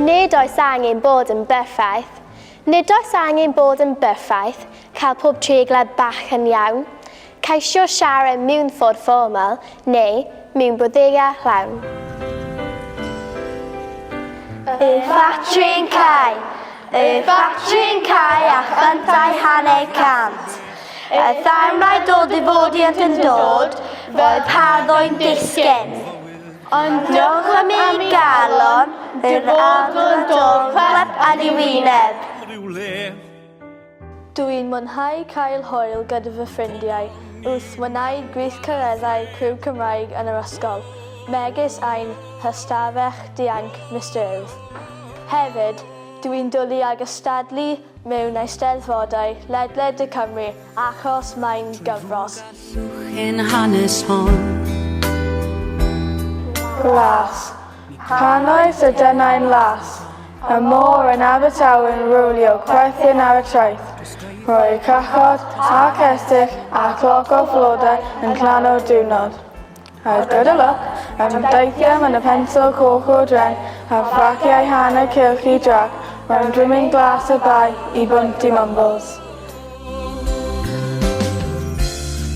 Nid oes angen bod yn berffaith. Nid oes angen bod yn berffaith, cael pob treiglad bach yn iawn, ceisio siarad mewn ffordd fformal neu mewn bodega llawn. Y ffatri'n cau, a chantau hanner cant. Y thamlaid o ddifodiant yn dod, fel parddwy'n disgyn. Ond dwch am ei galon, yr adl yn dod clep ar ei wyneb. Dwi'n mwynhau cael hwyl gyda fy ffrindiau wrth mwynhau gwych cyreddau criw Cymraeg yn yr ysgol, megis ein hystafell dianc Mr Urdd. Hefyd, dwi'n dwlu ag ystadlu mewn eisteddfodau ledled y Cymru achos mae'n gyfros. In hanes hon. Las. Hanes y dynau'n las. Y môr yn Abertawe yn rwlio chwerthin ar y traeth. Rwy cychod a cestyll a cloc o flodau yn clan o diwrnod. As good a luck, am deithiam yn y pensel coch o dren, a ffraciau hanner cilch I drac, rwy'n drwmyn glas y bai I bwnt I mumbles.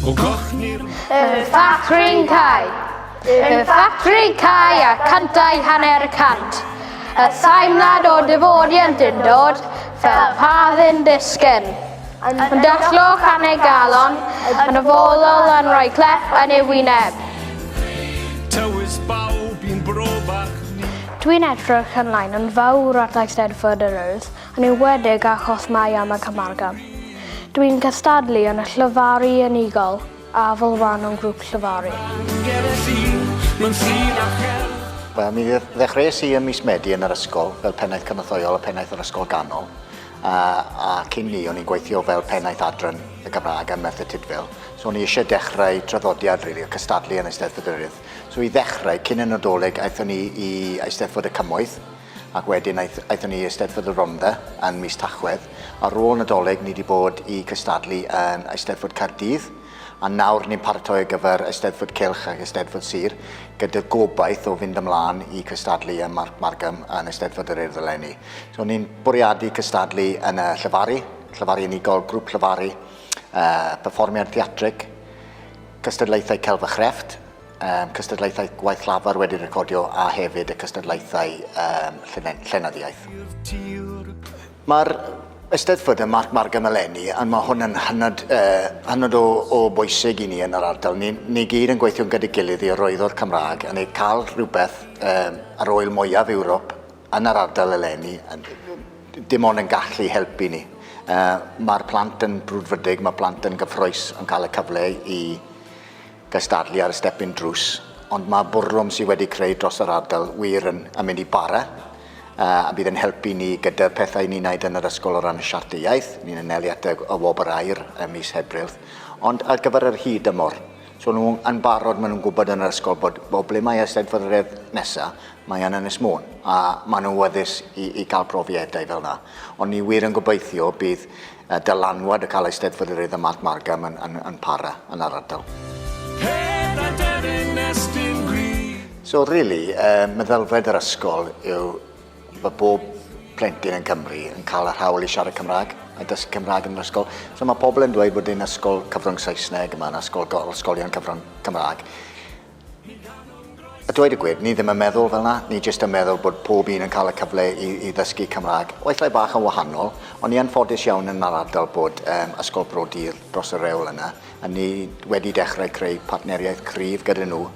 Y ffatri'n cau. Y ffatri'n cau a cantau hanner cant. Y thaimlad o dyfodiant yn dod, fel parddyn disgyn. Yn daclwch hanner galon, yn y folol yn rhoi clep yn ei wyneb. Dwi'n edrych ymlaen yn fawr at Eisteddfod yr Urdd, yn enwedig achos mae am y Margam. Dwi'n cystadlu yn y llyfaru unigol a fel rhan o'n grŵp llyfaru. Mi ddechreuais I ym mis Medi yn yr ysgol fel pennaeth cynorthwyol a pennaeth yr ysgol ganol. A cyn ni, o'n i'n gweithio fel pennaeth adran y Gymraeg am Merthyr Tydfil. So o'n I eisiau dechrau traddodiad, o cystadlu yn Eisteddfod yr Urdd. So I ddechrau, cyn y Nadolig, aethon ni I Eisteddfod y Cymoedd, ac wedyn aethon ni I Eisteddfod y Rhondda yn mis Tachwedd. Ar ôl Nadolig, ni wedi bod I cystadlu yn Eisteddfod Caerdydd, a nawr ni'n paratoi ar gyfer Eisteddfod Cylch ac Eisteddfod Sir, gyda gobaith o fynd ymlaen I cystadlu yn Margam yn Eisteddfod yr Urdd eleni. So ni'n bwriadu cystadlu yn y llyfaru unigol, grŵp llyfaru, perfformiad theatrig, cystadlaethau celf a chrefft, cystadlaethau gwaith lafar wedi recordio a hefyd y cystadlaethau llenyddiaeth. Mae'r Eisteddfod yn Margam eleni, a mae hwn yn hynod o bwysig I ni yn yr ardal. Ni gyd yn gweithio gyda'i gilydd I arwyddo'r Cymraeg, a ni cael rhywbeth ar oel mwyaf Ewrop yn yr ardal eleni, dim ond yn gallu helpu ni. Mae'r plant yn brwdfrydig, mae plant yn gyffroes yn cael y cyfle I gystadlu ar y stepyn drws, ond mae bwrlwm sydd wedi creu dros yr ardal wir yn mynd I bara, a bydd yn helpu ni gyda'r pethau ni'n wneud yn yr ysgol o ran y siartau iaith, ni'n anelu at y wobr air mis Hebrill, ond ar gyfer yr hyd ymor. So nhw'n barod, maen nhw'n gwybod yn yr ysgol bod ble mae Eisteddfod yr Urdd nesaf, mae yn Ynys Môn, a maen nhw'n weddus I gael profiadau fel yna. Ond ni wir yn gobeithio bydd dylanwad y cael Eisteddfod yr Urdd y Margam yn para yn yr ardal. So really, meddylfryd yr ysgol yw bod bob plentyn yn Cymru yn cael yr hawl I siarad Cymraeg a dysgu Cymraeg yn yr ysgol. So mae pobl yn dweud bod yn ysgol cyfrwng Saesneg yma'n ysgolion cyfrwng Cymraeg. A dweud y gwir, ni ddim yn meddwl fel yna, ni jyst yn meddwl bod pob un yn cael y cyfle I ddysgu Cymraeg. Weithiau bach yn wahanol, ond ni yn ffodus iawn yn yr ardal bod ysgol brodyr dros y rewl yna, a ni wedi dechrau creu partneriaeth cryf gyda nhw.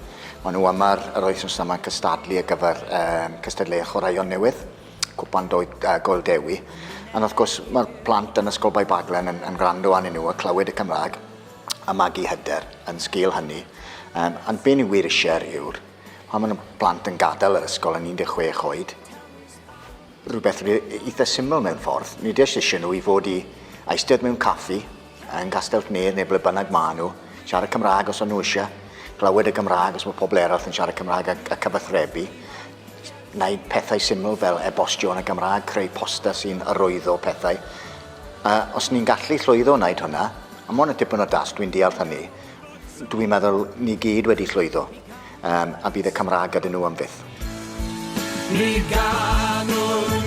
Maen nhw yma'r wythnos yma cystadlu ar gyfer cystadleuau chwaraeon newydd, cwpan Goel Dewi. A wrth gwrs, mae'r plant yn ysgol Baglan yn gwrando arnyn nhw a clywed y Cymraeg a magu hyder yn sgil hynny. Ond be ni wir eisiau yw'r, pan mae'n plant yn gadael yr ysgol yn 16 oed, rhywbeth eitha syml mewn ffordd. Ni wedi eisiau nhw I fod I eistedd mewn caffi yn Castell Neath neu ble bynnag maen nhw, siarad Cymraeg os o'n nhw eisiau, glywed y Gymraeg os mae pobl eraill yn siarad Cymraeg a cyfathrebu, wneud pethau syml fel e-bostio yn y Gymraeg, creu poster sy'n arwyddo pethau. Os ni'n gallu llwyddo wneud hwnna, a mae'n dipyn o das, dwi'n deall hynny, dwi'n meddwl ni gyd wedi llwyddo, a bydd y Cymraeg gyda nhw am fydd. Ni ganwn